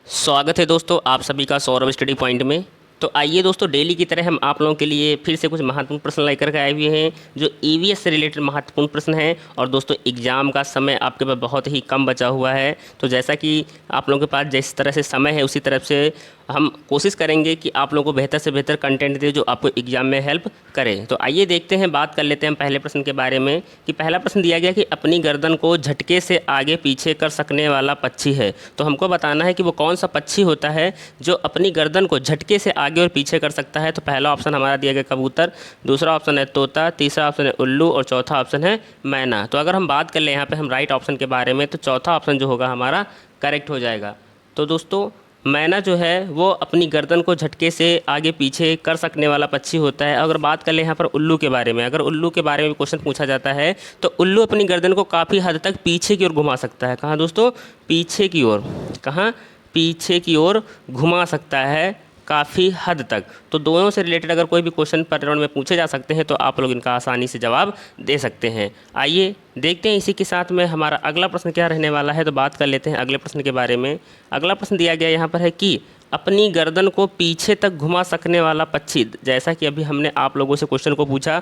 स्वागत है दोस्तों आप सभी का सौरभ स्टडी पॉइंट में। तो आइए दोस्तों, डेली की तरह हम आप लोगों के लिए फिर से कुछ महत्वपूर्ण प्रश्न लेकर के आए हुए हैं जो ईवीएस से रिलेटेड महत्वपूर्ण प्रश्न हैं। और दोस्तों एग्ज़ाम का समय आपके पास बहुत ही कम बचा हुआ है, तो जैसा कि आप लोगों के पास जिस तरह से समय है उसी तरफ से हम कोशिश करेंगे कि आप लोगों को बेहतर से बेहतर कंटेंट दे जो आपको एग्जाम में हेल्प करे। तो आइए देखते हैं, बात कर लेते हैं हम पहले प्रश्न के बारे में कि पहला प्रश्न दिया गया कि अपनी गर्दन को झटके से आगे पीछे कर सकने वाला पक्षी है। तो हमको बताना है कि वो कौन सा पक्षी होता है जो अपनी गर्दन को झटके से आगे और पीछे कर सकता है। तो पहला ऑप्शन हमारा दिया गया कबूतर, दूसरा ऑप्शन है तोता, तीसरा ऑप्शन है उल्लू और चौथा ऑप्शन है मैना। तो अगर हम बात कर लें यहाँ पे हम राइट ऑप्शन के बारे में, तो चौथा ऑप्शन जो होगा हमारा करेक्ट हो जाएगा। तो दोस्तों मैना जो है वो अपनी गर्दन को झटके से आगे पीछे कर सकने वाला पक्षी होता है। अगर बात कर लें यहाँ पर उल्लू के बारे में, अगर उल्लू के बारे में क्वेश्चन पूछा जाता है तो उल्लू अपनी गर्दन को काफ़ी हद तक पीछे की ओर घुमा सकता है। कहाँ दोस्तों? पीछे की ओर। कहाँ? पीछे की ओर घुमा सकता है काफ़ी हद तक। तो दोनों से रिलेटेड अगर कोई भी क्वेश्चन पर्यावरण में पूछे जा सकते हैं तो आप लोग इनका आसानी से जवाब दे सकते हैं। आइए देखते हैं इसी के साथ में हमारा अगला प्रश्न क्या रहने वाला है। तो बात कर लेते हैं अगले प्रश्न के बारे में। अगला प्रश्न दिया गया यहाँ पर है कि अपनी गर्दन को पीछे तक घुमा सकने वाला पक्षी, जैसा कि अभी हमने आप लोगों से क्वेश्चन को पूछा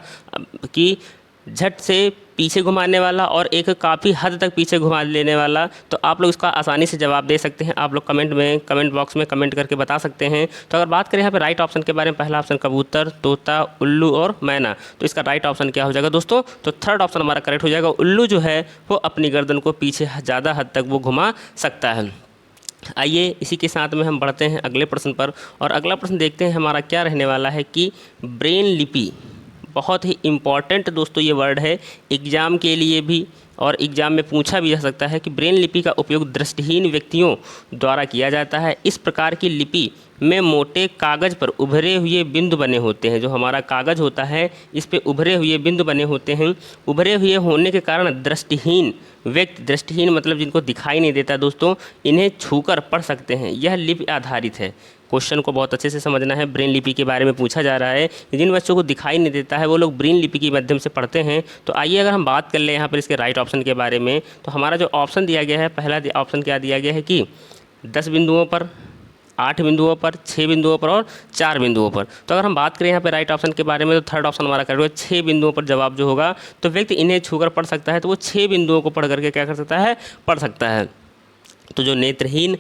कि झट से पीछे घुमाने वाला और एक काफ़ी हद तक पीछे घुमा लेने वाला, तो आप लोग इसका आसानी से जवाब दे सकते हैं। आप लोग कमेंट बॉक्स में कमेंट करके बता सकते हैं। तो अगर बात करें यहाँ पे राइट ऑप्शन के बारे में, पहला ऑप्शन कबूतर, तोता, उल्लू और मैना, तो इसका राइट ऑप्शन क्या हो जाएगा दोस्तों? तो थर्ड ऑप्शन हमारा करेक्ट हो जाएगा। उल्लू जो है वो अपनी गर्दन को पीछे ज़्यादा हद तक वो घुमा सकता है। आइए इसी के साथ में हम बढ़ते हैं अगले प्रश्न पर, और अगला प्रश्न देखते हैं हमारा क्या रहने वाला है कि ब्रेन लिपि, बहुत ही इम्पॉर्टेंट दोस्तों ये वर्ड है एग्ज़ाम के लिए भी, और एग्ज़ाम में पूछा भी जा सकता है कि ब्रेन लिपि का उपयोग दृष्टिहीन व्यक्तियों द्वारा किया जाता है। इस प्रकार की लिपि में मोटे कागज़ पर उभरे हुए बिंदु बने होते हैं। जो हमारा कागज़ होता है इस पे उभरे हुए बिंदु बने होते हैं। उभरे हुए होने के कारण दृष्टिहीन व्यक्ति, दृष्टिहीन मतलब जिनको दिखाई नहीं देता दोस्तों, इन्हें छूकर पढ़ सकते हैं। यह लिपि आधारित है। क्वेश्चन को बहुत अच्छे से समझना है। ब्रेन लिपि के बारे में पूछा जा रहा है, जिन बच्चों को दिखाई नहीं देता है वो लोग ब्रेन लिपि के माध्यम से पढ़ते हैं। तो आइए अगर हम बात कर लें यहाँ पर इसके राइट ऑप्शन के बारे में, तो हमारा जो ऑप्शन दिया गया है, पहला ऑप्शन क्या दिया गया है कि 10 बिंदुओं पर, 8 बिंदुओं पर, 6 बिंदुओं पर और 4 बिंदुओं पर। तो अगर हम बात करें यहाँ पे राइट ऑप्शन के बारे में, तो थर्ड ऑप्शन हमारा करेक्ट है। 6 बिंदुओं पर जवाब जो होगा, तो व्यक्ति इन्हें छूकर पढ़ सकता है, तो वो 6 बिंदुओं को पढ़ करके क्या कर सकता है? पढ़ सकता है। तो जो नेत्रहीन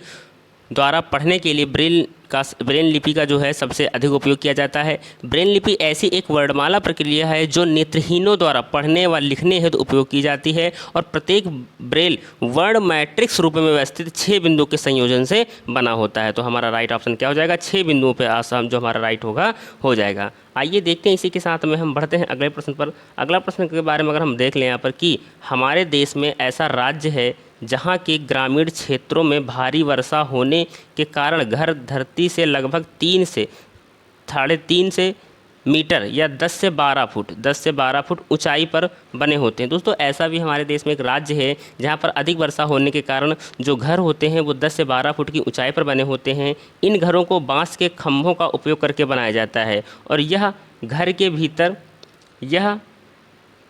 द्वारा पढ़ने के लिए ब्रेन लिपि का जो है सबसे अधिक उपयोग किया जाता है। ब्रेन लिपि ऐसी एक वर्णमाला प्रक्रिया है जो नेत्रहीनों द्वारा पढ़ने व लिखने हेतु उपयोग की जाती है, और प्रत्येक ब्रेल वर्ण मैट्रिक्स रूप में व्यवस्थित 6 बिंदुओं के संयोजन से बना होता है। तो हमारा राइट ऑप्शन क्या हो जाएगा? 6 बिंदुओं पर आसाम जो हमारा राइट होगा हो जाएगा। आइए देखते हैं इसी के साथ में हम बढ़ते हैं अगले प्रश्न पर। अगला प्रश्न के बारे में अगर हम देख लें यहाँ पर कि हमारे देश में ऐसा राज्य है जहाँ के ग्रामीण क्षेत्रों में भारी वर्षा होने के कारण घर धरती से लगभग 3 से 3.5 मीटर या 10 से 12 फुट ऊंचाई पर बने होते हैं। दोस्तों ऐसा भी हमारे देश में एक राज्य है जहाँ पर अधिक वर्षा होने के कारण जो घर होते हैं वो 10 से 12 फुट की ऊंचाई पर बने होते हैं। इन घरों को बांस के खंभों का उपयोग करके बनाया जाता है, और यह घर के भीतर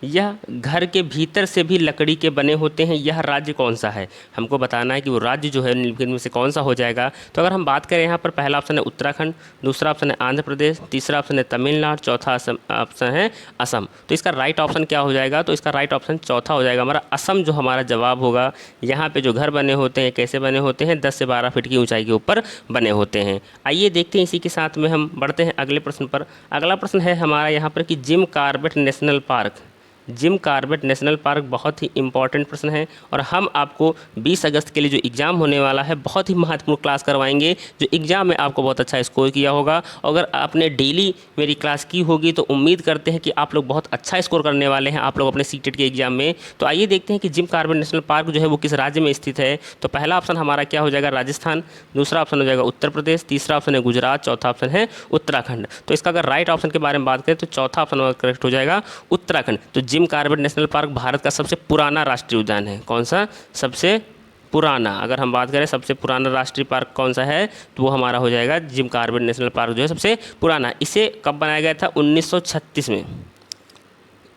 यह घर के भीतर से भी लकड़ी के बने होते हैं। यह राज्य कौन सा है? हमको बताना है कि वो राज्य जो है निम्नलिखित में से कौन सा हो जाएगा। तो अगर हम बात करें यहाँ पर, पहला ऑप्शन है उत्तराखंड, दूसरा ऑप्शन है आंध्र प्रदेश, तीसरा ऑप्शन है तमिलनाडु, चौथा ऑप्शन है असम। तो इसका राइट ऑप्शन क्या हो जाएगा? तो इसका राइट ऑप्शन चौथा हो जाएगा हमारा असम, जो हमारा जवाब होगा। यहाँ पर जो घर बने होते हैं कैसे बने होते हैं? 10 से 12 फीट की ऊँचाई के ऊपर बने होते हैं। आइए देखते हैं इसी के साथ में हम बढ़ते हैं अगले प्रश्न पर। अगला प्रश्न है हमारा यहाँ पर कि जिम कॉर्बेट नेशनल पार्क बहुत ही इंपॉर्टेंट प्रश्न है, और हम आपको 20 अगस्त के लिए जो एग्ज़ाम होने वाला है बहुत ही महत्वपूर्ण क्लास करवाएंगे, जो एग्ज़ाम में आपको बहुत अच्छा स्कोर किया होगा। अगर आपने डेली मेरी क्लास की होगी तो उम्मीद करते हैं कि आप लोग बहुत अच्छा स्कोर करने वाले हैं आप लोग अपने सीटेट के एग्ज़ाम में। तो आइए देखते हैं कि जिम कॉर्बेट नेशनल पार्क जो है वो किस राज्य में स्थित है। तो पहला ऑप्शन हमारा क्या हो जाएगा? राजस्थान, दूसरा ऑप्शन हो जाएगा उत्तर प्रदेश, तीसरा ऑप्शन है गुजरात, चौथा ऑप्शन है उत्तराखंड। तो इसका अगर राइट ऑप्शन के बारे में बात करें तो चौथा ऑप्शन करेक्ट हो जाएगा उत्तराखंड। तो Jim Corbett national park Bharat का सबसे पुराना राष्ट्रीय उद्यान है। कौन सा? सबसे पुराना। अगर हम बात करें सबसे पुराना राष्ट्रीय पार्क कौन सा है, तो वो हमारा हो जाएगा जिम कॉर्बेट नेशनल पार्क जो है सबसे पुराना। इसे कब बनाया गया था? 1936 में।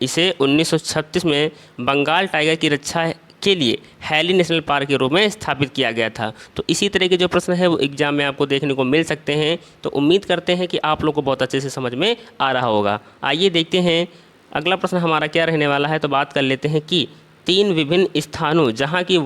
इसे 1936 में बंगाल टाइगर की रक्षा के लिए हैली नेशनल पार्क के रूप में स्थापित किया गया था। तो इसी तरह के जो प्रश्न है वो एग्जाम में आपको देखने को मिल सकते हैं। तो उम्मीद करते हैं कि आप लोग को बहुत अच्छे से समझ में आ रहा होगा। आइए देखते हैं अगला प्रश्न हमारा क्या रहने वाला है। तो बात कर लेते हैं कि 3 विभिन्न स्थानों जहाँ की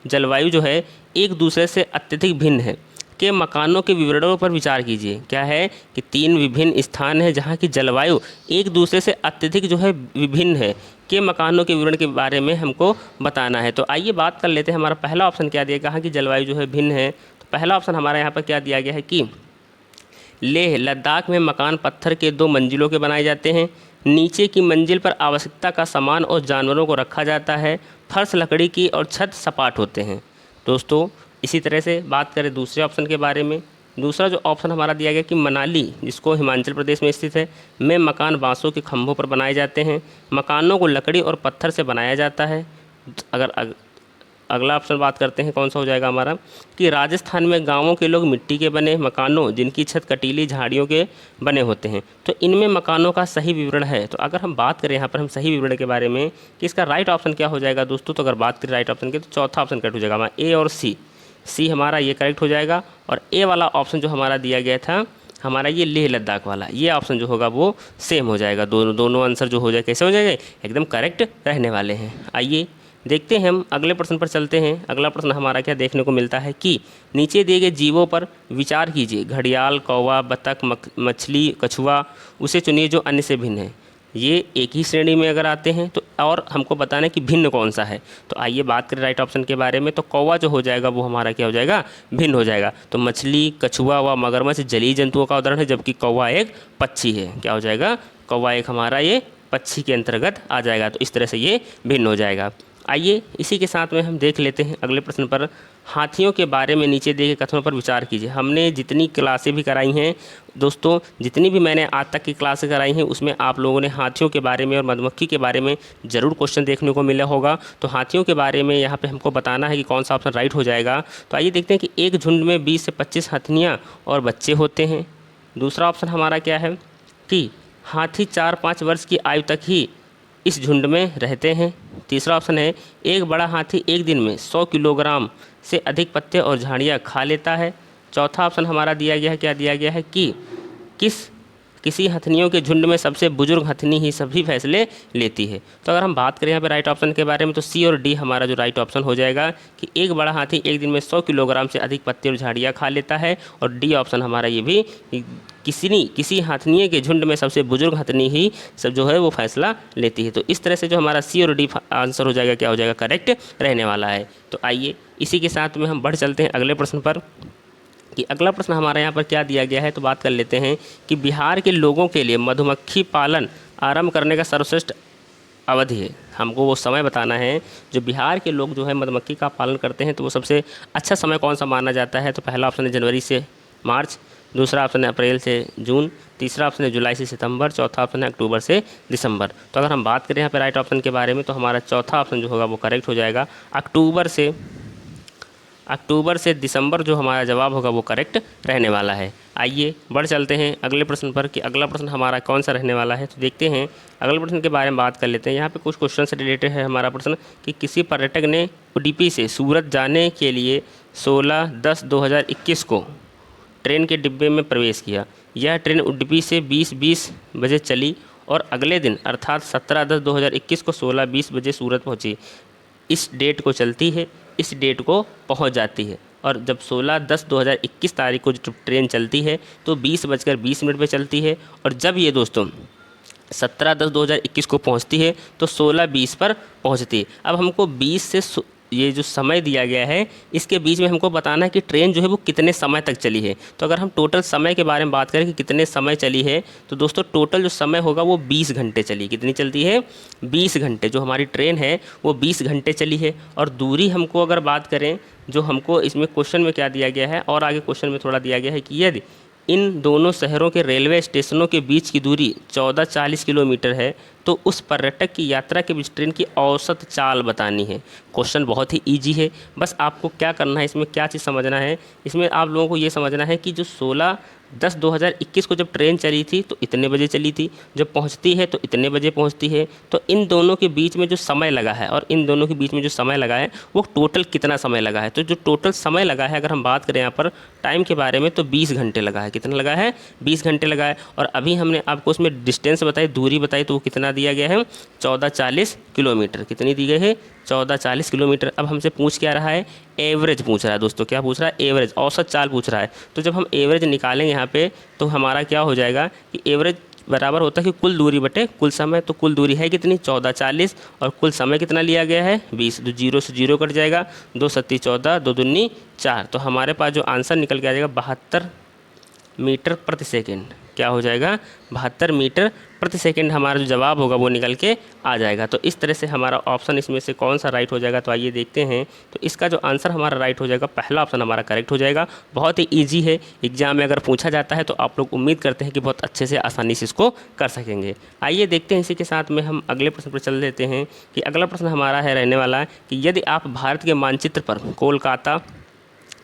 जलवायु जो है एक दूसरे से अत्यधिक भिन्न है के मकानों के विवरणों पर विचार कीजिए। क्या है कि 3 विभिन्न स्थान हैं जहाँ की जलवायु एक दूसरे से अत्यधिक जो है विभिन्न है के मकानों के विवरण के बारे में हमको बताना है। तो आइए बात कर लेते हैं। हमारा पहला ऑप्शन क्या दिया, कहाँ की जलवायु जो है भिन्न है। तो पहला ऑप्शन हमारा यहाँ पर क्या दिया गया है कि लेह लद्दाख में मकान पत्थर के 2 मंजिलों के बनाए जाते हैं। नीचे की मंजिल पर आवश्यकता का सामान और जानवरों को रखा जाता है। फर्श लकड़ी की और छत सपाट होते हैं। दोस्तों इसी तरह से बात करें दूसरे ऑप्शन के बारे में। दूसरा जो ऑप्शन हमारा दिया गया कि मनाली, जिसको हिमाचल प्रदेश में स्थित है, में मकान बांसों के खंभों पर बनाए जाते हैं। मकानों को लकड़ी और पत्थर से बनाया जाता है। अगला ऑप्शन बात करते हैं कौन सा हो जाएगा हमारा कि राजस्थान में गांवों के लोग मिट्टी के बने मकानों जिनकी छत कटीली झाड़ियों के बने होते हैं। तो इनमें मकानों का सही विवरण है। तो अगर हम बात करें यहाँ पर हम सही विवरण के बारे में कि इसका राइट ऑप्शन क्या हो जाएगा दोस्तों, तो अगर बात करें राइट ऑप्शन की तो चौथा ऑप्शन करेक्ट हो जाएगा हमारा ए और सी हमारा ये करेक्ट हो जाएगा। और ए वाला ऑप्शन जो हमारा दिया गया था हमारा ये लेह लद्दाख वाला, ये ऑप्शन जो होगा वो सेम हो जाएगा। दोनों आंसर जो हो जाए कैसे हो जाएगा, एकदम करेक्ट रहने वाले हैं। आइए देखते हैं हम अगले प्रश्न पर चलते हैं। अगला प्रश्न हमारा क्या देखने को मिलता है कि नीचे दिए गए जीवों पर विचार कीजिए। घड़ियाल, कौवा, बतख, मछली, कछुआ उसे चुनिए जो अन्य से भिन्न है। ये एक ही श्रेणी में अगर आते हैं तो और हमको बताना है कि भिन्न कौन सा है। तो आइए बात करें राइट ऑप्शन के बारे में। तो कौवा जो हो जाएगा वो हमारा क्या हो जाएगा, भिन्न हो जाएगा। तो मछली, कछुआ व मगरमच्छ जलीय जंतुओं का उदाहरण है, जबकि कौवा एक पक्षी है। क्या हो जाएगा, कौवा एक हमारा ये पक्षी के अंतर्गत आ जाएगा। तो इस तरह से ये भिन्न हो जाएगा। आइए इसी के साथ में हम देख लेते हैं अगले प्रश्न पर। हाथियों के बारे में नीचे दिए गए कथनों पर विचार कीजिए। हमने जितनी क्लासें भी कराई हैं दोस्तों, जितनी भी मैंने आज तक की क्लासें कराई हैं उसमें आप लोगों ने हाथियों के बारे में और मधुमक्खी के बारे में ज़रूर क्वेश्चन देखने को मिला होगा। तो हाथियों के बारे में यहाँ पे हमको बताना है कि कौन सा ऑप्शन राइट हो जाएगा। तो आइए देखते हैं कि एक झुंड में 20 से 25 हथिनियाँ और बच्चे होते हैं। दूसरा ऑप्शन हमारा क्या है कि हाथी 4-5 वर्ष की आयु तक ही इस झुंड में रहते हैं। तीसरा ऑप्शन है एक बड़ा हाथी एक दिन में 100 किलोग्राम से अधिक पत्ते और झाड़ियाँ खा लेता है। चौथा ऑप्शन हमारा दिया गया है, क्या दिया गया है कि किसी हथनियों के झुंड में सबसे बुजुर्ग हथनी ही सभी फैसले लेती है। तो अगर हम बात करें यहाँ पे राइट ऑप्शन के बारे में तो सी और डी हमारा जो राइट ऑप्शन हो जाएगा कि एक बड़ा हाथी एक दिन में 100 किलोग्राम से अधिक पत्ते और झाड़ियाँ खा लेता है। और डी ऑप्शन हमारा ये भी किसी हथनिये के झुंड में सबसे बुजुर्ग हथनी ही सब जो है वो फैसला लेती है। तो इस तरह से जो हमारा सी और डी आंसर हो जाएगा क्या हो जाएगा, करेक्ट रहने वाला है। तो आइए इसी के साथ में हम बढ़ चलते हैं अगले प्रश्न पर कि अगला प्रश्न हमारे यहाँ पर क्या दिया गया है। तो बात कर लेते हैं कि बिहार के लोगों के लिए मधुमक्खी पालन आरंभ करने का सर्वश्रेष्ठ अवधि है। हमको वो समय बताना है जो बिहार के लोग जो है मधुमक्खी का पालन करते हैं तो वो सबसे अच्छा समय कौन सा माना जाता है। तो पहला ऑप्शन है जनवरी से मार्च, दूसरा ऑप्शन है अप्रैल से जून, तीसरा ऑप्शन है जुलाई से सितंबर, चौथा ऑप्शन है अक्टूबर से दिसंबर। तो अगर हम बात करें यहाँ पर राइट ऑप्शन के बारे में तो हमारा चौथा ऑप्शन जो होगा वो करेक्ट हो जाएगा। अक्टूबर से दिसंबर जो हमारा जवाब होगा वो करेक्ट रहने वाला है। आइए बढ़ चलते हैं अगले प्रश्न पर कि अगला प्रश्न हमारा कौन सा रहने वाला है। तो देखते हैं अगले प्रश्न के बारे में बात कर लेते हैं। यहाँ पे कुछ क्वेश्चन से रिलेटेड है हमारा प्रश्न कि किसी पर्यटक ने उडुपी से सूरत जाने के लिए 16/10/2021 को ट्रेन के डिब्बे में प्रवेश किया। यह ट्रेन उडुपी से 20:20 बजे चली और अगले दिन अर्थात 17/10/2021 को 16:20 बजे सूरत पहुँची। इस डेट को चलती है, इस डेट को पहुंच जाती है। और जब 16/10/2021 तारीख को जब ट्रेन चलती है तो 20:20 पे चलती है। और जब ये दोस्तों 17/10/2021 को पहुंचती है तो 16:20 पर पहुंचती है। अब हमको 20 से ये जो समय दिया गया है इसके बीच में हमको बताना है कि ट्रेन जो है वो कितने समय तक चली है। तो अगर हम टोटल समय के बारे में बात करें कि कितने समय चली है तो दोस्तों टोटल जो समय होगा वो 20 घंटे चली। कितनी चलती है, 20 घंटे। जो हमारी ट्रेन है वो 20 घंटे चली है। और दूरी हमको अगर बात करें जो हमको इसमें क्वेश्चन में क्या दिया गया है और आगे क्वेश्चन में थोड़ा दिया गया है कि यदि इन दोनों शहरों के रेलवे स्टेशनों के बीच की दूरी 1440 किलोमीटर है तो उस पर्यटक की यात्रा के बीच ट्रेन की औसत चाल बतानी है। क्वेश्चन बहुत ही ईजी है, बस आपको क्या करना है, इसमें क्या चीज़ समझना है, इसमें आप लोगों को ये समझना है कि जो 16/10/2021 को जब ट्रेन चली थी तो इतने बजे चली थी, जब पहुंचती है तो इतने बजे पहुंचती है, तो इन दोनों के बीच में जो समय लगा है और इन दोनों के बीच में जो समय लगा है वो टोटल कितना समय लगा है। तो जो टोटल समय लगा है, अगर हम बात करें यहाँ पर टाइम के बारे में, तो 20 घंटे लगा है। कितना लगा है? 20 घंटे लगा है। और अभी हमने आपको उसमें डिस्टेंस बताई, दूरी बताई, तो वो कितना दिया गया है? 1440 किलोमीटर। कितनी दी गई है? 1440 किलोमीटर। अब हमसे पूछ क्या रहा है? एवरेज पूछ रहा है दोस्तों। क्या पूछ रहा है? एवरेज, औसत चाल पूछ रहा है। तो जब हम एवरेज निकालेंगे यहाँ पे, तो हमारा क्या हो जाएगा कि एवरेज बराबर होता है कि कुल दूरी बटे कुल समय। तो कुल दूरी है कितनी? 1440, और कुल समय कितना लिया गया है? 20। तो 0 से 0 कट जाएगा, 2 सत्ती 14, 2 दूनी 4। तो हमारे पास जो आंसर निकल के आ जाएगा 72 मीटर प्रति सेकेंड। क्या हो जाएगा? 72 मीटर प्रति सेकेंड हमारा जो जवाब होगा वो निकल के आ जाएगा। तो इस तरह से हमारा ऑप्शन इसमें से कौन सा राइट हो जाएगा, तो आइए देखते हैं। तो इसका जो आंसर हमारा राइट हो जाएगा, पहला ऑप्शन हमारा करेक्ट हो जाएगा। बहुत ही ईजी है, एग्जाम में अगर पूछा जाता है तो आप लोग उम्मीद करते हैं कि बहुत अच्छे से आसानी से इसको कर सकेंगे। आइए देखते हैं, इसी के साथ में हम अगले प्रश्न पर चल देते हैं कि अगला प्रश्न हमारा है रहने वाला कि यदि आप भारत के मानचित्र पर कोलकाता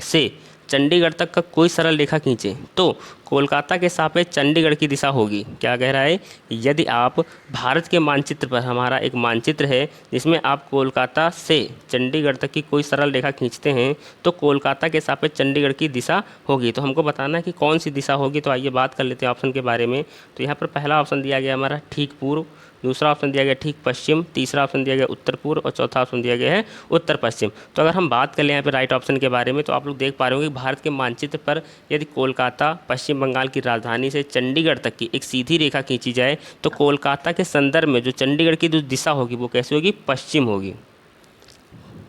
से चंडीगढ़ तक का कोई सरल रेखा खींचें तो कोलकाता के सापेक्ष चंडीगढ़ की दिशा होगी। क्या कह रहा है? यदि आप भारत के मानचित्र पर, हमारा एक मानचित्र है जिसमें आप कोलकाता से चंडीगढ़ तक की कोई सरल रेखा खींचते हैं तो कोलकाता के सापेक्ष चंडीगढ़ की दिशा होगी। तो हमको बताना है कि कौन सी दिशा होगी। तो आइए बात कर लेते हैं ऑप्शन के बारे में। तो यहाँ पर पहला ऑप्शन दिया गया हमारा ठीक पूर्व, दूसरा ऑप्शन दिया गया ठीक पश्चिम, तीसरा ऑप्शन दिया गया उत्तर पूर्व, और चौथा ऑप्शन दिया गया है उत्तर पश्चिम। तो अगर हम बात कर लें यहाँ पे राइट ऑप्शन के बारे में, तो आप लोग देख पा रहे होंगे कि भारत के मानचित्र पर यदि कोलकाता पश्चिम बंगाल की राजधानी से चंडीगढ़ तक की एक सीधी रेखा खींची जाए तो कोलकाता के संदर्भ में जो चंडीगढ़ की जो दिशा होगी वो कैसी होगी? पश्चिम होगी।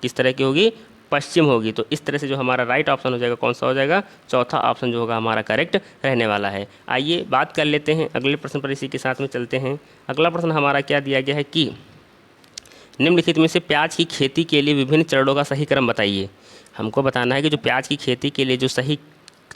किस तरह की होगी? पश्चिम होगी। तो इस तरह से जो हमारा राइट ऑप्शन हो जाएगा, कौन सा हो जाएगा? चौथा ऑप्शन जो होगा हमारा करेक्ट रहने वाला है। आइए बात कर लेते हैं अगले प्रश्न पर, इसी के साथ में चलते हैं। अगला प्रश्न हमारा क्या दिया गया है कि निम्नलिखित में से प्याज की खेती के लिए विभिन्न चरणों का सही क्रम बताइए। हमको बताना है कि जो प्याज की खेती के लिए जो सही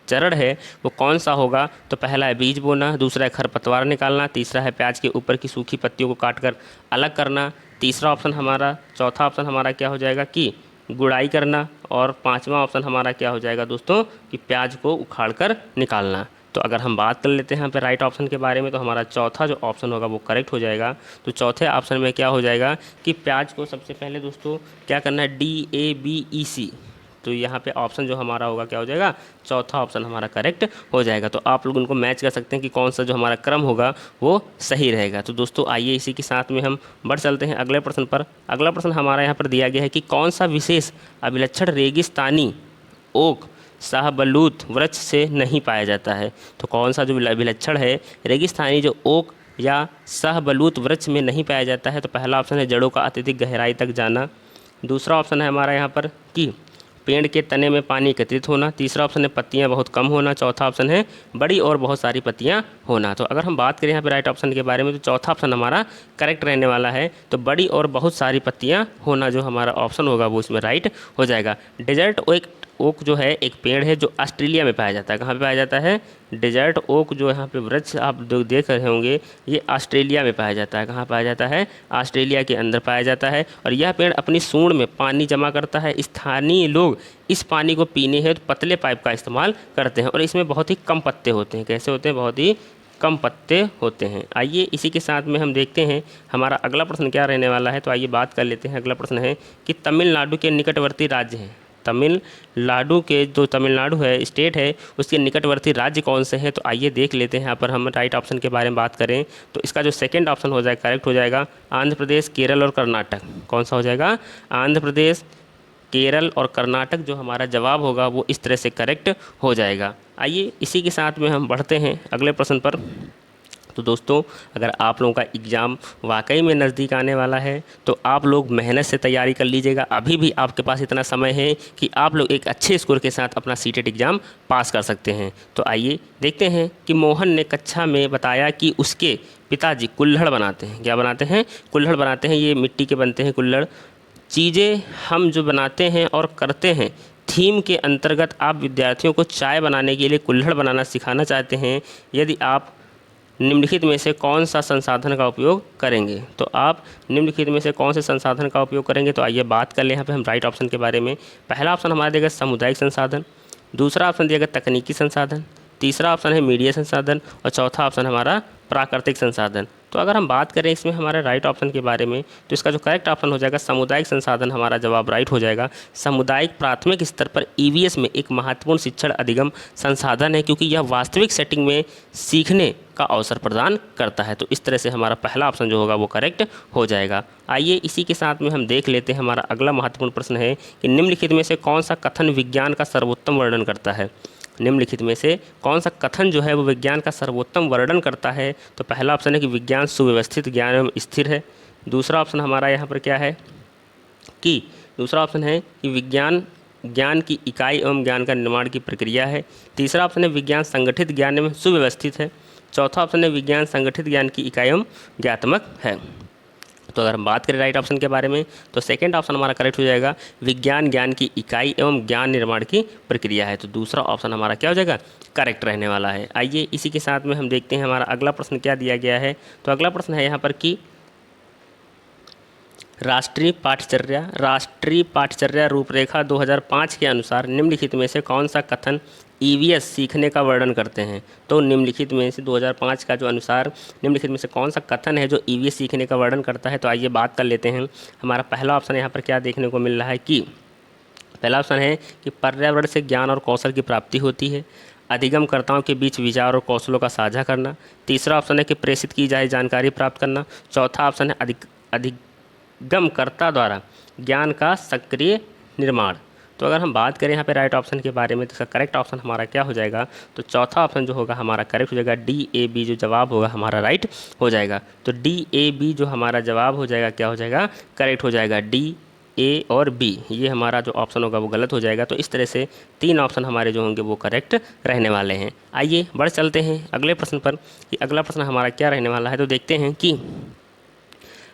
चरण है वो कौन सा होगा। तो पहला है बीज बोना, दूसरा है खरपतवार निकालना, तीसरा है प्याज के ऊपर की सूखी पत्तियों को काटकर अलग करना, तीसरा ऑप्शन हमारा, चौथा ऑप्शन हमारा क्या हो जाएगा कि गुड़ाई करना, और पांचवा ऑप्शन हमारा क्या हो जाएगा दोस्तों कि प्याज को उखाड़कर निकालना। तो अगर हम बात कर लेते हैं यहाँ पे राइट ऑप्शन के बारे में, तो हमारा चौथा जो ऑप्शन होगा वो करेक्ट हो जाएगा। तो चौथे ऑप्शन में क्या हो जाएगा कि प्याज को सबसे पहले दोस्तों क्या करना है? DABEC। तो यहाँ पे ऑप्शन जो हमारा होगा क्या हो जाएगा? चौथा ऑप्शन हमारा करेक्ट हो जाएगा। तो आप लोग उनको मैच कर सकते हैं कि कौन सा जो हमारा क्रम होगा वो सही रहेगा। तो दोस्तों आइए इसी के साथ में हम बढ़ चलते हैं अगले प्रश्न पर। अगला प्रश्न हमारा यहाँ पर दिया गया है कि कौन सा विशेष अभिलक्षण रेगिस्तानी ओक शाहबलूत वृक्ष से नहीं पाया जाता है। तो कौन सा जो अभिलक्षण है रेगिस्तानी जो ओक या शाहबलूत वृक्ष में नहीं पाया जाता है। तो पहला ऑप्शन है जड़ों का अत्यधिक गहराई तक जाना, दूसरा ऑप्शन है हमारा यहाँ पर कि पेड़ के तने में पानी एकत्रित होना, तीसरा ऑप्शन है पत्तियां बहुत कम होना, चौथा ऑप्शन है बड़ी और बहुत सारी पत्तियां होना। तो अगर हम बात करें यहाँ पे राइट ऑप्शन के बारे में, तो चौथा ऑप्शन हमारा करेक्ट रहने वाला है। तो बड़ी और बहुत सारी पत्तियां होना जो हमारा ऑप्शन होगा वो इसमें राइट हो जाएगा। डेजर्ट ओक जो है एक पेड़ है जो ऑस्ट्रेलिया में पाया जाता है। कहाँ पे पाया जाता है? डेजर्ट ओक जो यहाँ पे वृक्ष आप देख रहे होंगे ये ऑस्ट्रेलिया में पाया जाता है। कहाँ पाया जाता है? ऑस्ट्रेलिया के अंदर पाया जाता है। और यह पेड़ अपनी सूंड में पानी जमा करता है। स्थानीय लोग इस पानी को पीने हेतु पतले पाइप का इस्तेमाल करते हैं और इसमें बहुत ही कम पत्ते होते हैं। कैसे होते हैं? बहुत ही कम पत्ते होते हैं। आइए इसी के साथ में हम देखते हैं हमारा अगला प्रश्न क्या रहने वाला है। तो आइए बात कर लेते हैं। अगला प्रश्न है कि तमिलनाडु के निकटवर्ती राज्य हैं। तमिलनाडु के जो तमिलनाडु है स्टेट है उसके निकटवर्ती राज्य कौन से हैं। तो आइए देख लेते हैं। यहाँ पर हम राइट ऑप्शन के बारे में बात करें तो इसका जो सेकंड ऑप्शन हो जाएगा करेक्ट हो जाएगा आंध्र प्रदेश, केरल और कर्नाटक। कौन सा हो जाएगा? आंध्र प्रदेश, केरल और कर्नाटक जो हमारा जवाब होगा वो इस तरह से करेक्ट हो जाएगा। आइए इसी के साथ में हम बढ़ते हैं अगले प्रश्न पर। तो दोस्तों अगर आप लोगों का एग्ज़ाम वाकई में नज़दीक आने वाला है तो आप लोग मेहनत से तैयारी कर लीजिएगा। अभी भी आपके पास इतना समय है कि आप लोग एक अच्छे स्कोर के साथ अपना सीटेट एग्ज़ाम पास कर सकते हैं। तो आइए देखते हैं कि मोहन ने कक्षा में बताया कि उसके पिताजी कुल्हड़ बनाते हैं। क्या बनाते हैं? कुल्हड़ बनाते हैं। ये मिट्टी के बनते हैं कुल्हड़। चीज़ें हम जो बनाते हैं और करते हैं थीम के अंतर्गत आप विद्यार्थियों को चाय बनाने के लिए कुल्हड़ बनाना सिखाना चाहते हैं। यदि आप निम्नलिखित में से कौन सा संसाधन का उपयोग करेंगे। तो आप निम्नलिखित में से कौन से संसाधन का उपयोग करेंगे, तो आइए बात कर लें यहाँ पे हम राइट ऑप्शन के बारे में। पहला ऑप्शन हमारा देगा सामुदायिक संसाधन, दूसरा ऑप्शन दिया गया तकनीकी संसाधन, तीसरा ऑप्शन है मीडिया संसाधन और चौथा ऑप्शन हमारा प्राकृतिक संसाधन। तो अगर हम बात करें इसमें हमारे राइट ऑप्शन के बारे में, तो इसका जो करेक्ट ऑप्शन हो जाएगा सामुदायिक संसाधन, हमारा जवाब राइट हो जाएगा। सामुदायिक प्राथमिक स्तर पर ईवीएस में एक महत्वपूर्ण शिक्षण अधिगम संसाधन है, क्योंकि यह वास्तविक सेटिंग में सीखने का अवसर प्रदान करता है। तो इस तरह से हमारा पहला ऑप्शन जो होगा वो करेक्ट हो जाएगा। आइए इसी के साथ में हम देख लेते हैं हमारा अगला महत्वपूर्ण प्रश्न है कि निम्नलिखित में से कौन सा कथन विज्ञान का सर्वोत्तम वर्णन करता है। निम्नलिखित में से कौन सा कथन जो है वो विज्ञान का सर्वोत्तम वर्णन करता है। तो पहला ऑप्शन है कि विज्ञान सुव्यवस्थित, ज्ञान एवं स्थिर है। दूसरा ऑप्शन हमारा यहाँ पर क्या है कि दूसरा ऑप्शन है कि विज्ञान ज्ञान की इकाई एवं ज्ञान का निर्माण की प्रक्रिया है। तीसरा ऑप्शन है विज्ञान संगठित ज्ञान एवं सुव्यवस्थित है। चौथा ऑप्शन है विज्ञान संगठित ज्ञान की इकाई एवं ज्ञात्मक है। तो अगर हम बात करें राइट ऑप्शन के बारे में, तो सेकंड ऑप्शन हमारा करेक्ट हो जाएगा, विज्ञान ज्ञान की इकाई एवं ज्ञान निर्माण की प्रक्रिया है। तो दूसरा ऑप्शन हमारा क्या हो जाएगा, करेक्ट रहने वाला है। आइए इसी के साथ में हम देखते हैं हमारा अगला प्रश्न क्या दिया गया है। तो अगला प्रश्न है यहाँ पर कि राष्ट्रीय पाठ्यचर्या रूपरेखा 2005 के अनुसार निम्नलिखित में से कौन सा कथन ईवीएस सीखने का वर्णन करते हैं। तो निम्नलिखित में से 2005 का जो अनुसार निम्नलिखित में से कौन सा कथन है जो ईवीएस सीखने का वर्णन करता है। तो आइए बात कर लेते हैं। हमारा पहला ऑप्शन यहाँ पर क्या देखने को मिल रहा है कि पहला ऑप्शन है कि पर्यावरण से ज्ञान और कौशल की प्राप्ति होती है, अधिगमकर्ताओं के बीच विचार और कौशलों का साझा करना। तीसरा ऑप्शन है कि प्रेषित की जाए जानकारी प्राप्त करना। चौथा ऑप्शन है अधिगमकर्ता द्वारा ज्ञान का सक्रिय निर्माण। तो अगर हम बात करें यहाँ पे राइट ऑप्शन के बारे में, तो इसका करेक्ट ऑप्शन हमारा क्या हो जाएगा, तो चौथा ऑप्शन जो होगा हमारा करेक्ट हो जाएगा, DAB जो जवाब होगा हमारा राइट हो जाएगा। तो DAB जो हमारा जवाब हो जाएगा क्या हो जाएगा, करेक्ट हो जाएगा। D, A और B ये हमारा जो ऑप्शन होगा वो गलत हो जाएगा। तो इस तरह से तीन ऑप्शन हमारे जो होंगे वो करेक्ट रहने वाले हैं। आइए बढ़ चलते हैं अगले प्रश्न पर कि अगला प्रश्न हमारा क्या रहने वाला है। तो देखते हैं कि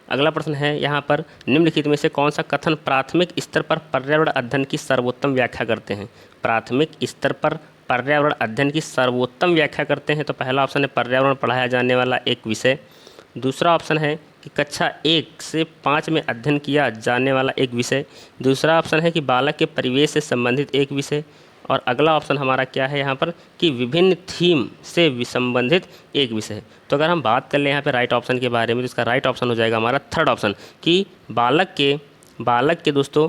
अगला प्रश्न है यहाँ पर निम्नलिखित में से कौन सा कथन प्राथमिक स्तर पर पर्यावरण अध्ययन की सर्वोत्तम व्याख्या करते हैं। प्राथमिक स्तर पर पर्यावरण अध्ययन की सर्वोत्तम व्याख्या करते हैं। तो पहला ऑप्शन है पर्यावरण पढ़ाया जाने वाला एक विषय। दूसरा ऑप्शन है कि कक्षा 1 से 5 में अध्ययन किया जाने वाला एक विषय। दूसरा ऑप्शन है कि बालक के परिवेश से संबंधित एक विषय। और अगला ऑप्शन हमारा क्या है यहाँ पर कि विभिन्न थीम से संबंधित एक विषय। तो अगर हम बात कर लें यहाँ पे राइट ऑप्शन के बारे में, तो इसका राइट ऑप्शन हो जाएगा हमारा थर्ड ऑप्शन कि बालक के दोस्तों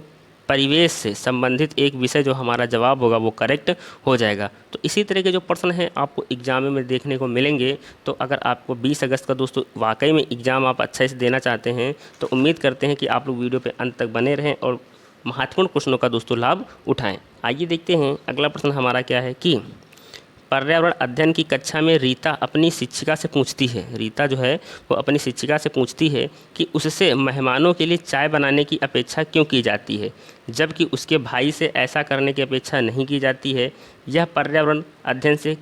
परिवेश से संबंधित एक विषय जो हमारा जवाब होगा वो करेक्ट हो जाएगा। तो इसी तरह के जो प्रश्न हैं आपको एग्जाम में देखने को मिलेंगे। तो अगर आपको 20 अगस्त का दोस्तों वाकई में एग्ज़ाम आप अच्छे से देना चाहते हैं, तो उम्मीद करते हैं कि आप लोग वीडियो पे अंत तक बने रहें और महत्वपूर्ण प्रश्नों का दोस्तों लाभ उठाएं। आइए देखते हैं अगला प्रश्न हमारा क्या है कि पर्यावरण अध्ययन की कक्षा में रीता अपनी शिक्षिका से पूछती है, रीता जो है वो अपनी शिक्षिका से पूछती है कि उससे मेहमानों के लिए चाय बनाने की अपेक्षा क्यों की जाती है, जबकि उसके भाई से ऐसा करने की अपेक्षा नहीं की जाती है। यह पर्यावरण अध्ययन से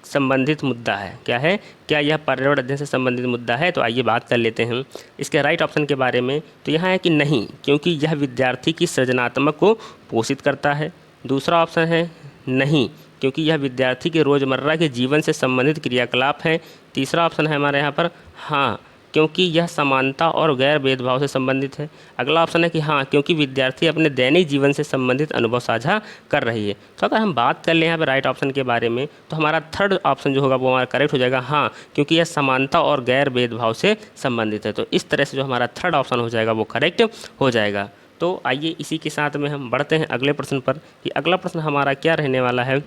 संबंधित मुद्दा है। क्या है, क्या यह पर्यावरण अध्ययन से संबंधित मुद्दा है। तो आइए बात कर लेते हैं इसके राइट ऑप्शन के बारे में। तो यहाँ है कि नहीं, क्योंकि यह विद्यार्थी की सृजनात्मक को पोषित करता है। दूसरा ऑप्शन है नहीं, क्योंकि यह विद्यार्थी के रोज़मर्रा के जीवन से संबंधित क्रियाकलाप है। तीसरा ऑप्शन है हमारे यहाँ पर हाँ, क्योंकि यह समानता और गैर भेदभाव से संबंधित है। अगला ऑप्शन है कि हाँ, क्योंकि विद्यार्थी अपने दैनिक जीवन से संबंधित अनुभव साझा कर रही है। तो अगर हम बात कर लें यहाँ पर राइट ऑप्शन के बारे में, तो हमारा थर्ड ऑप्शन जो होगा वो हमारा करेक्ट हो जाएगा हाँ, क्योंकि यह समानता और गैर भेदभाव से संबंधित है। तो इस तरह से जो हमारा थर्ड ऑप्शन हो जाएगा वो करेक्ट हो जाएगा। तो आइए इसी के साथ में हम बढ़ते हैं अगले प्रश्न पर कि अगला प्रश्न हमारा क्या रहने वाला है।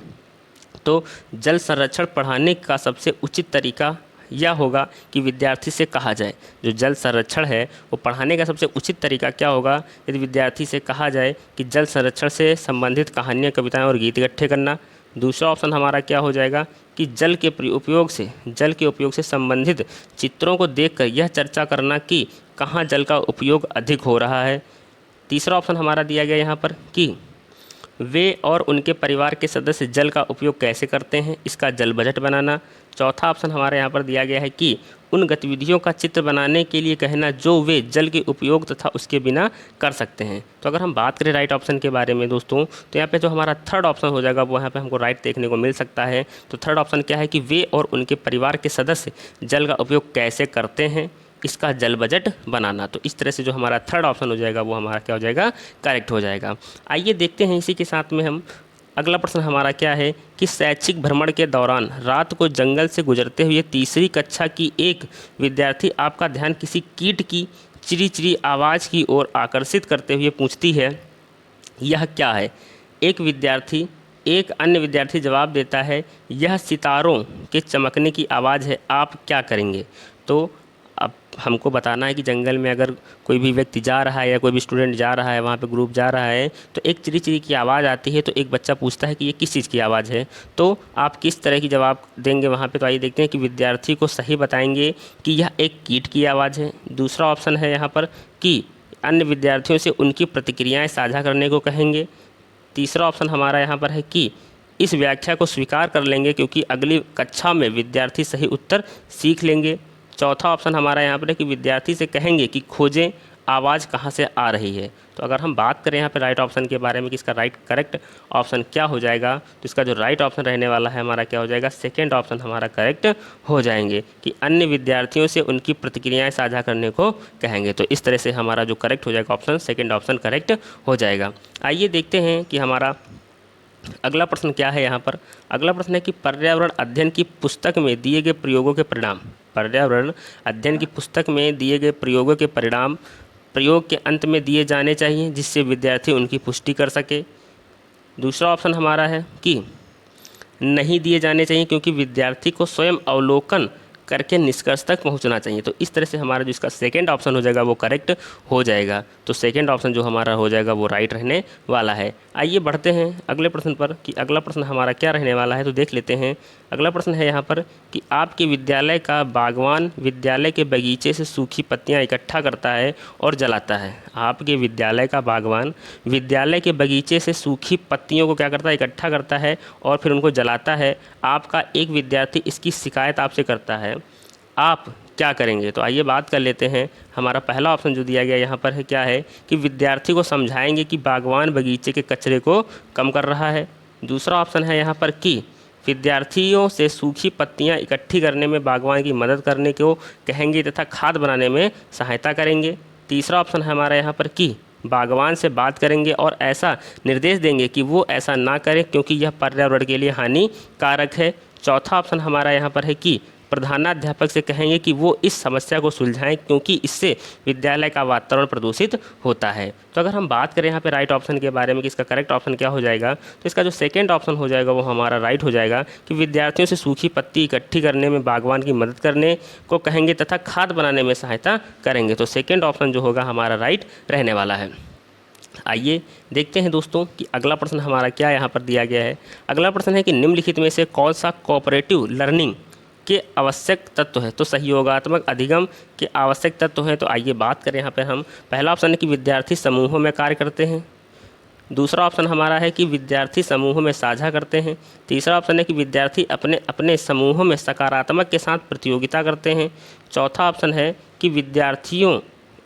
तो जल संरक्षण पढ़ाने का सबसे उचित तरीका यह होगा कि विद्यार्थी से कहा जाए, जो जल संरक्षण है वो पढ़ाने का सबसे उचित तरीका क्या होगा, यदि विद्यार्थी से कहा जाए कि जल संरक्षण से संबंधित कहानियाँ, कविताएं और गीत इकट्ठे करना। दूसरा ऑप्शन हमारा क्या हो जाएगा कि जल के उपयोग से संबंधित चित्रों को देखकर यह चर्चा करना कि कहाँ जल का उपयोग अधिक हो रहा है। तीसरा ऑप्शन हमारा दिया गया यहाँ पर कि वे और उनके परिवार के सदस्य जल का उपयोग कैसे करते हैं, इसका जल बजट बनाना। चौथा ऑप्शन हमारे यहाँ पर दिया गया है कि उन गतिविधियों का चित्र बनाने के लिए कहना जो वे जल के उपयोग तथा उसके बिना कर सकते हैं। तो अगर हम बात करें राइट ऑप्शन के बारे में दोस्तों, तो यहाँ पे जो हमारा थर्ड ऑप्शन हो जाएगा वो यहाँ पे हमको राइट देखने को मिल सकता है। तो थर्ड ऑप्शन क्या है कि वे और उनके परिवार के सदस्य जल का उपयोग कैसे करते हैं, इसका जल बजट बनाना। तो इस तरह से जो हमारा थर्ड ऑप्शन हो जाएगा वो हमारा क्या हो जाएगा, करेक्ट हो जाएगा। आइए देखते हैं इसी के साथ में हम अगला प्रश्न हमारा क्या है कि शैक्षिक भ्रमण के दौरान रात को जंगल से गुजरते हुए तीसरी कक्षा की एक विद्यार्थी आपका ध्यान किसी कीट की चिरी आवाज़ की ओर आकर्षित करते हुए पूछती है, यह क्या है। एक अन्य विद्यार्थी जवाब देता है, यह सितारों के चमकने की आवाज़ है, आप क्या करेंगे। तो अब हमको बताना है कि जंगल में अगर कोई भी व्यक्ति जा रहा है या कोई भी स्टूडेंट जा रहा है, वहाँ पे ग्रुप जा रहा है, तो एक चिरी की आवाज़ आती है। तो एक बच्चा पूछता है कि ये किस चीज़ की आवाज़ है। तो आप किस तरह की जवाब देंगे वहाँ पे। तो आइए देखते हैं कि विद्यार्थी को सही बताएंगे कि यह एक कीट की आवाज़ है। दूसरा ऑप्शन है यहाँ पर कि अन्य विद्यार्थियों से उनकी प्रतिक्रियाएँ साझा करने को कहेंगे। तीसरा ऑप्शन हमारा यहाँ पर है कि इस व्याख्या को स्वीकार कर लेंगे क्योंकि अगली कक्षा में विद्यार्थी सही उत्तर सीख लेंगे। चौथा ऑप्शन हमारा यहाँ पर है कि विद्यार्थी से कहेंगे कि खोजें आवाज़ कहाँ से आ रही है। तो अगर हम बात करें यहाँ पे राइट ऑप्शन के बारे में कि इसका राइट करेक्ट ऑप्शन क्या हो जाएगा, तो इसका जो राइट ऑप्शन रहने वाला है हमारा क्या हो जाएगा, सेकेंड ऑप्शन हमारा करेक्ट हो जाएंगे कि अन्य विद्यार्थियों से उनकी प्रतिक्रियाएं साझा करने को कहेंगे। तो इस तरह से हमारा जो करेक्ट हो जाएगा ऑप्शन सेकेंड ऑप्शन करेक्ट हो जाएगा। आइए देखते हैं कि हमारा अगला प्रश्न क्या है। यहाँ पर अगला प्रश्न है कि पर्यावरण अध्ययन की पुस्तक में दिए गए प्रयोगों के परिणाम, पर्यावरण अध्ययन की पुस्तक में दिए गए प्रयोगों के परिणाम प्रयोग के अंत में दिए जाने चाहिए जिससे विद्यार्थी उनकी पुष्टि कर सके। दूसरा ऑप्शन हमारा है कि नहीं दिए जाने चाहिए क्योंकि विद्यार्थी को स्वयं अवलोकन करके निष्कर्ष तक पहुंचना चाहिए। तो इस तरह से हमारा जो इसका सेकंड ऑप्शन हो जाएगा वो करेक्ट हो जाएगा। तो सेकंड ऑप्शन जो हमारा हो जाएगा वो राइट रहने वाला है। आइए बढ़ते हैं अगले प्रश्न पर कि अगला प्रश्न हमारा क्या रहने वाला है। तो देख लेते हैं अगला प्रश्न है यहाँ पर कि आपके विद्यालय का बागवान विद्यालय के बगीचे से सूखी पत्तियाँ इकट्ठा करता है और जलाता है। आपके विद्यालय का बागवान विद्यालय के बगीचे से सूखी पत्तियों को क्या करता है, इकट्ठा करता है और फिर उनको जलाता है। आपका एक विद्यार्थी इसकी शिकायत आपसे करता है, आप क्या करेंगे। तो आइए बात कर लेते हैं। हमारा पहला ऑप्शन जो दिया गया यहाँ पर है क्या है कि विद्यार्थी को समझाएंगे कि बागवान बगीचे के कचरे को कम कर रहा है। दूसरा ऑप्शन है यहाँ पर कि विद्यार्थियों से सूखी पत्तियाँ इकट्ठी करने में बागवान की मदद करने को कहेंगे तथा खाद बनाने में सहायता करेंगे। तीसरा ऑप्शन है हमारा यहाँ पर कि बागवान से बात करेंगे और ऐसा निर्देश देंगे कि वो ऐसा ना करे क्योंकि यह पर्यावरण के लिए हानिकारक है। चौथा ऑप्शन हमारा यहाँ पर है कि प्रधानाध्यापक से कहेंगे कि वो इस समस्या को सुलझाएं क्योंकि इससे विद्यालय का वातावरण प्रदूषित होता है। तो अगर हम बात करें यहाँ पे राइट ऑप्शन के बारे में कि इसका करेक्ट ऑप्शन क्या हो जाएगा, तो इसका जो सेकंड ऑप्शन हो जाएगा वो हमारा राइट हो जाएगा कि विद्यार्थियों से सूखी पत्ती इकट्ठी करने में बागवान की मदद करने को कहेंगे तथा खाद बनाने में सहायता करेंगे। तो सेकेंड ऑप्शन जो होगा हमारा राइट रहने वाला है। आइए देखते हैं दोस्तों कि अगला प्रश्न हमारा क्या यहाँ पर दिया गया है। अगला प्रश्न है कि निम्नलिखित में से कौन सा कोऑपरेटिव लर्निंग के आवश्यक तत्व है। तो सहयोगात्मक अधिगम के आवश्यक तत्व हैं। तो आइए बात करें यहाँ पर हम। पहला ऑप्शन है कि विद्यार्थी समूहों में कार्य करते हैं। दूसरा ऑप्शन हमारा है कि विद्यार्थी समूहों में साझा करते हैं। तीसरा ऑप्शन है कि विद्यार्थी अपने अपने समूहों में सकारात्मक के साथ प्रतियोगिता करते हैं। चौथा ऑप्शन है कि विद्यार्थियों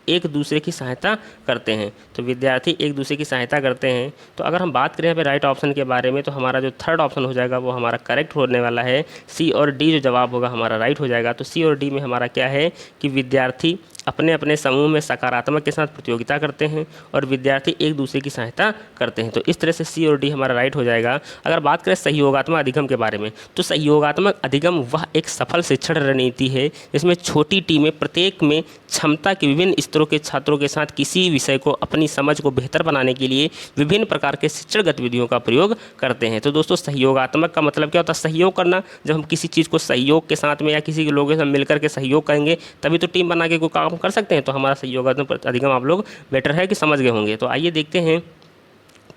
एक दूसरे की सहायता करते हैं। तो विद्यार्थी एक दूसरे की सहायता करते हैं। तो अगर हम बात करें यहाँ पे राइट ऑप्शन के बारे में, तो हमारा जो थर्ड ऑप्शन हो जाएगा वो हमारा करेक्ट होने वाला है। सी और डी जो जवाब होगा हमारा राइट हो जाएगा। तो सी और डी में हमारा क्या है कि विद्यार्थी अपने अपने समूह में सकारात्मक के साथ प्रतियोगिता करते हैं और विद्यार्थी एक दूसरे की सहायता करते हैं। तो इस तरह से सी और डी हमारा राइट हो जाएगा। अगर बात करें सहयोगात्मक अधिगम के बारे में, तो सहयोगात्मक अधिगम वह एक सफल शिक्षण रणनीति है जिसमें छोटी टीमें प्रत्येक में क्षमता के विभिन्न स्तरों के छात्रों के साथ किसी विषय को अपनी समझ को बेहतर बनाने के लिए विभिन्न प्रकार के शिक्षण गतिविधियों का प्रयोग करते हैं। तो दोस्तों सहयोगात्मक का मतलब क्या होता है, सहयोग करना। जब हम किसी चीज़ को सहयोग के साथ में या किसी के लोगों से मिलकर के सहयोग करेंगे तभी तो टीम बना के कोई काम कर सकते हैं। तो हमारा सहयोगात्मक अधिगम आप लोग बेटर है कि समझ गए होंगे। तो आइए देखते हैं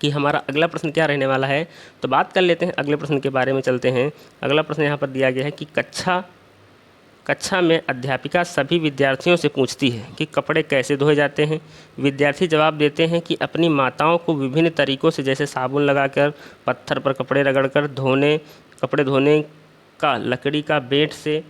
कि हमारा अगला प्रश्न क्या रहने वाला है। तो बात कर लेते हैं अगले प्रश्न के बारे में, चलते हैं। अगला प्रश्न यहाँ पर दिया गया है कि कक्षा में अध्यापिका सभी विद्यार्थियों से पूछती है कि कपड़े कैसे धोए जाते हैं। विद्यार्थी जवाब देते हैं कि अपनी माताओं को विभिन्न तरीक़ों से, जैसे साबुन लगाकर, पत्थर पर कपड़े रगड़कर, कपड़े धोने का लकड़ी का बेट से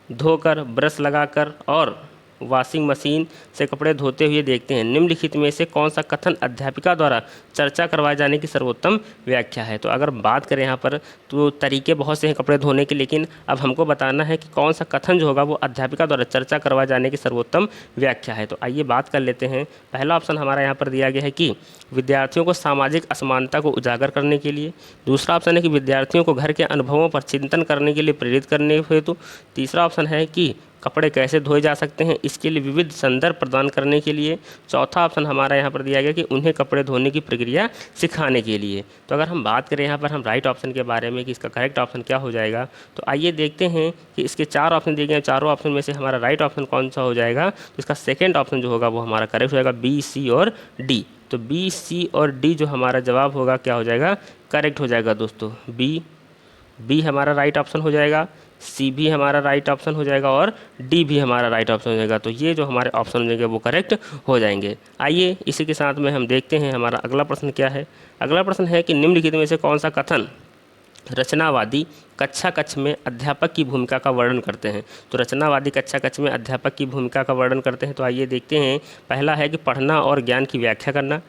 धोकर, ब्रश लगाकर और वॉशिंग मशीन से कपड़े धोते हुए देखते हैं। निम्नलिखित में से कौन सा कथन अध्यापिका द्वारा चर्चा करवाए जाने की सर्वोत्तम व्याख्या है? तो अगर बात करें यहाँ पर तो तरीके बहुत से हैं कपड़े धोने के, लेकिन अब हमको बताना है कि कौन सा कथन जो होगा वो अध्यापिका द्वारा चर्चा करवाए जाने की सर्वोत्तम व्याख्या है। तो आइए बात कर लेते हैं। पहला ऑप्शन हमारा यहाँ पर दिया गया है कि विद्यार्थियों को सामाजिक असमानता को उजागर करने के लिए। दूसरा ऑप्शन है कि विद्यार्थियों को घर के अनुभवों पर चिंतन करने के लिए प्रेरित करने हेतु। तीसरा ऑप्शन है कि कपड़े कैसे धोए जा सकते हैं, इसके लिए विविध संदर्भ प्रदान करने के लिए। चौथा ऑप्शन हमारा यहाँ पर दिया गया कि उन्हें कपड़े धोने की प्रक्रिया सिखाने के लिए। तो अगर हम बात करें यहाँ पर हम राइट ऑप्शन के बारे में कि इसका करेक्ट ऑप्शन क्या हो जाएगा, तो आइए देखते हैं कि इसके 4 ऑप्शन दिए गए हैं। चारों ऑप्शन में से हमारा राइट ऑप्शन कौन सा हो जाएगा। तो इसका सेकेंड ऑप्शन जो होगा वो हमारा करेक्ट हो जाएगा, बी, सी और डी। तो बी, सी और डी जो हमारा जवाब होगा क्या हो जाएगा, करेक्ट हो जाएगा दोस्तों। बी हमारा राइट ऑप्शन हो जाएगा, सी भी हमारा राइट ऑप्शन हो जाएगा और डी भी हमारा राइट ऑप्शन हो जाएगा। तो ये जो हमारे ऑप्शन हो जाएंगे वो करेक्ट हो जाएंगे। आइए इसी के साथ में हम देखते हैं हमारा अगला प्रश्न क्या है। अगला प्रश्न है कि निम्नलिखित में से कौन सा कथन रचनावादी कक्षा कक्ष में अध्यापक की भूमिका का वर्णन करते हैं? तो रचनावादी कक्षा कक्ष में अध्यापक की भूमिका का वर्णन करते हैं। तो आइए देखते हैं। पहला है कि पढ़ना और ज्ञान की व्याख्या करना।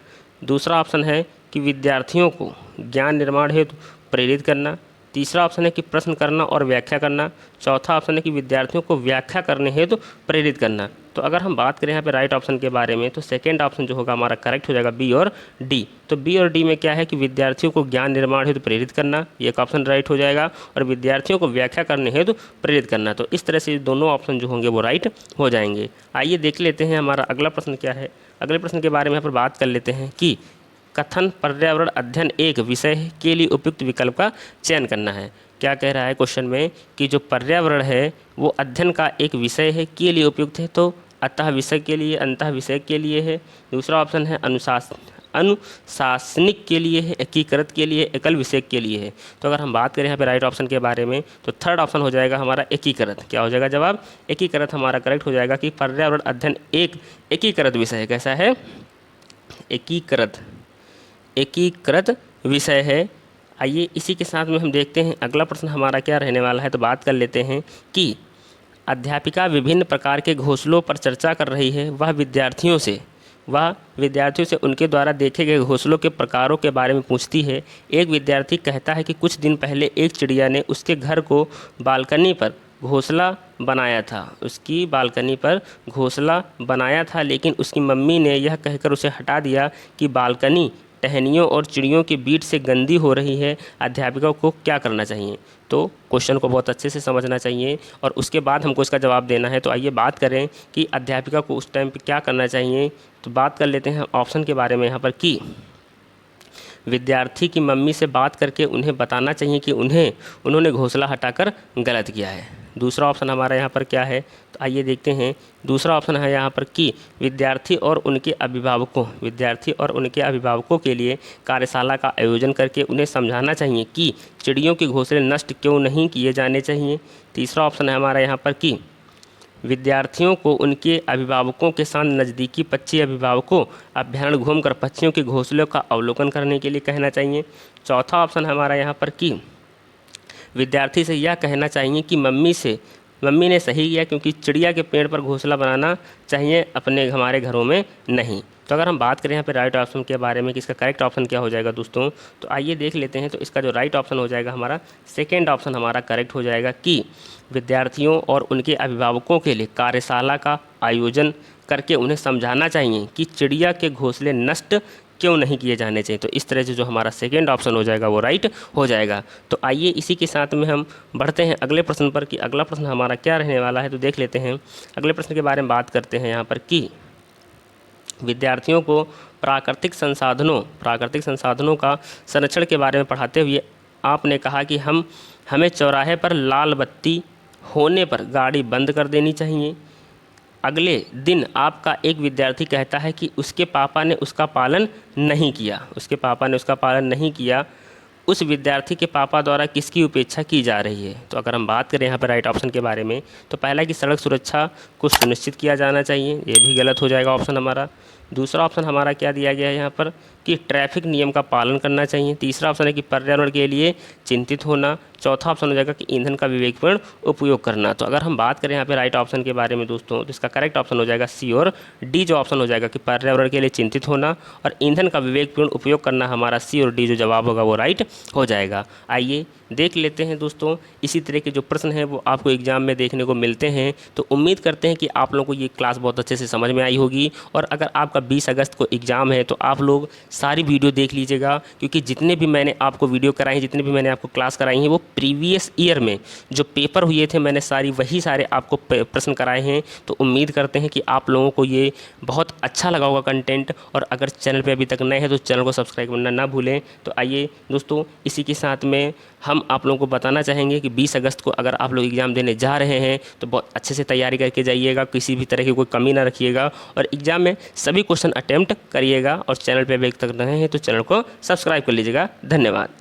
दूसरा ऑप्शन है कि विद्यार्थियों को ज्ञान निर्माण हेतु प्रेरित करना। तीसरा ऑप्शन है कि प्रश्न करना और व्याख्या करना। चौथा ऑप्शन है कि विद्यार्थियों को व्याख्या करने हेतु प्रेरित करना। तो अगर हम बात करें यहाँ पे राइट ऑप्शन के बारे में, तो सेकंड ऑप्शन जो होगा हमारा करेक्ट हो जाएगा, बी और डी। तो बी और डी में क्या है कि विद्यार्थियों को ज्ञान निर्माण हेतु प्रेरित करना, ये एक ऑप्शन राइट हो जाएगा, और विद्यार्थियों को व्याख्या करने हेतु प्रेरित करना। तो इस तरह से दोनों ऑप्शन जो होंगे वो राइट हो जाएंगे। आइए देख लेते हैं हमारा अगला प्रश्न क्या है। अगले प्रश्न के बारे में यहाँ पर बात कर लेते हैं कि कथन पर्यावरण अध्ययन एक विषय के लिए उपयुक्त विकल्प का चयन करना है। क्या कह रहा है क्वेश्चन में कि जो पर्यावरण है वो अध्ययन का एक विषय है के लिए उपयुक्त है, तो अतः विषय के लिए, अंतः विषय के लिए है। दूसरा ऑप्शन है अनुशासनिक के लिए है, एकीकृत के लिए, एकल विषय के लिए है। तो अगर हम बात करें यहाँ पे राइट ऑप्शन के बारे में, तो थर्ड ऑप्शन हो जाएगा हमारा एकीकृत। क्या हो जाएगा जवाब, एकीकृत हमारा करेक्ट हो जाएगा कि पर्यावरण अध्ययन एक एकीकृत विषय है। कैसा है, एकीकृत विषय है। आइए इसी के साथ में हम देखते हैं अगला प्रश्न हमारा क्या रहने वाला है। तो बात कर लेते हैं कि अध्यापिका विभिन्न प्रकार के घोंसलों पर चर्चा कर रही है। वह विद्यार्थियों से उनके द्वारा देखे गए घोंसलों के प्रकारों के बारे में पूछती है। एक विद्यार्थी कहता है कि कुछ दिन पहले एक चिड़िया ने उसके घर को बालकनी पर घोंसला बनाया था, उसकी बालकनी पर घोंसला बनाया था, लेकिन उसकी मम्मी ने यह कहकर उसे हटा दिया कि बालकनी टहनियों और चिड़ियों के बीट से गंदी हो रही है। अध्यापिका को क्या करना चाहिए? तो क्वेश्चन को बहुत अच्छे से समझना चाहिए और उसके बाद हमको इसका जवाब देना है। तो आइए बात करें कि अध्यापिका को उस टाइम पे क्या करना चाहिए। तो बात कर लेते हैं ऑप्शन के बारे में यहाँ पर कि विद्यार्थी की मम्मी से बात करके उन्हें बताना चाहिए कि उन्होंने घोंसला हटाकर गलत किया है। दूसरा ऑप्शन हमारा यहाँ पर क्या है, तो आइए देखते हैं। दूसरा ऑप्शन है यहाँ पर कि विद्यार्थी और उनके अभिभावकों के लिए कार्यशाला का आयोजन करके उन्हें समझाना चाहिए कि चिड़ियों के घोंसले नष्ट क्यों नहीं किए जाने चाहिए। तीसरा ऑप्शन है हमारा यहाँ पर कि विद्यार्थियों को उनके अभिभावकों के साथ नज़दीकी पक्षी अभिभावकों अभ्यारण्य घूमकर पक्षियों के घोंसलों का अवलोकन करने के लिए कहना चाहिए। चौथा ऑप्शन हमारा यहाँ पर कि विद्यार्थी से यह कहना चाहिए कि मम्मी ने सही किया, क्योंकि चिड़िया के पेड़ पर घोंसला बनाना चाहिए, हमारे घरों में नहीं। तो अगर हम बात करें यहाँ पे राइट ऑप्शन के बारे में कि इसका करेक्ट ऑप्शन क्या हो जाएगा दोस्तों, तो आइए देख लेते हैं। तो इसका जो राइट ऑप्शन हो जाएगा हमारा सेकेंड ऑप्शन हमारा करेक्ट हो जाएगा कि विद्यार्थियों और उनके अभिभावकों के लिए कार्यशाला का आयोजन करके उन्हें समझाना चाहिए कि चिड़िया के घोंसले नष्ट क्यों नहीं किए जाने चाहिए। तो इस तरह से जो हमारा सेकेंड ऑप्शन हो जाएगा वो राइट हो जाएगा। तो आइए इसी के साथ में हम बढ़ते हैं अगले प्रश्न पर कि अगला प्रश्न हमारा क्या रहने वाला है। तो देख लेते हैं अगले प्रश्न के बारे में बात करते हैं यहाँ पर कि विद्यार्थियों को प्राकृतिक संसाधनों का संरक्षण के बारे में पढ़ाते हुए आपने कहा कि हमें चौराहे पर लाल बत्ती होने पर गाड़ी बंद कर देनी चाहिए। अगले दिन आपका एक विद्यार्थी कहता है कि उसके पापा ने उसका पालन नहीं किया। उस विद्यार्थी के पापा द्वारा किसकी उपेक्षा की जा रही है? तो अगर हम बात करें यहाँ पर राइट ऑप्शन के बारे में, तो पहला कि सड़क सुरक्षा को सुनिश्चित किया जाना चाहिए, ये भी गलत हो जाएगा ऑप्शन हमारा। दूसरा ऑप्शन हमारा क्या दिया गया है यहाँ पर कि ट्रैफिक नियम का पालन करना चाहिए। तीसरा ऑप्शन है कि पर्यावरण के लिए चिंतित होना। चौथा ऑप्शन हो जाएगा कि ईंधन का विवेकपूर्ण उपयोग करना। तो अगर हम बात करें यहाँ पे राइट ऑप्शन के बारे में दोस्तों, तो इसका करेक्ट ऑप्शन हो जाएगा सी और डी जो ऑप्शन हो जाएगा कि पर्यावरण के लिए चिंतित होना और ईंधन का विवेकपूर्ण उपयोग करना, हमारा सी और डी जो जवाब होगा वो राइट हो जाएगा। आइए देख लेते हैं दोस्तों, इसी तरह के जो प्रश्न हैं वो आपको एग्जाम में देखने को मिलते हैं। तो उम्मीद करते हैं कि आप लोगों को ये क्लास बहुत अच्छे से समझ में आई होगी। और अगर आपका 20 अगस्त को एग्ज़ाम है तो आप लोग सारी वीडियो देख लीजिएगा, क्योंकि जितने भी मैंने आपको वीडियो कराई हैं, जितने भी मैंने आपको क्लास कराई हैं, वो प्रीवियस ईयर में जो पेपर हुए थे मैंने वही सारे आपको प्रश्न कराए हैं। तो उम्मीद करते हैं कि आप लोगों को ये बहुत अच्छा लगा होगा कंटेंट। और अगर चैनल पे अभी तक नए हैं तो चैनल को सब्सक्राइब करना ना भूलें। तो आइए दोस्तों, इसी के साथ में हम आप लोगों को बताना चाहेंगे कि 20 अगस्त को अगर आप लोग एग्ज़ाम देने जा रहे हैं तो बहुत अच्छे से तैयारी करके जाइएगा, किसी भी तरह की कोई कमी ना रखिएगा और एग्ज़ाम में सभी क्वेश्चन अटेम्प्ट करिएगा। और चैनल पे अभी तक नए हैं तो चैनल को सब्सक्राइब कर लीजिएगा। धन्यवाद।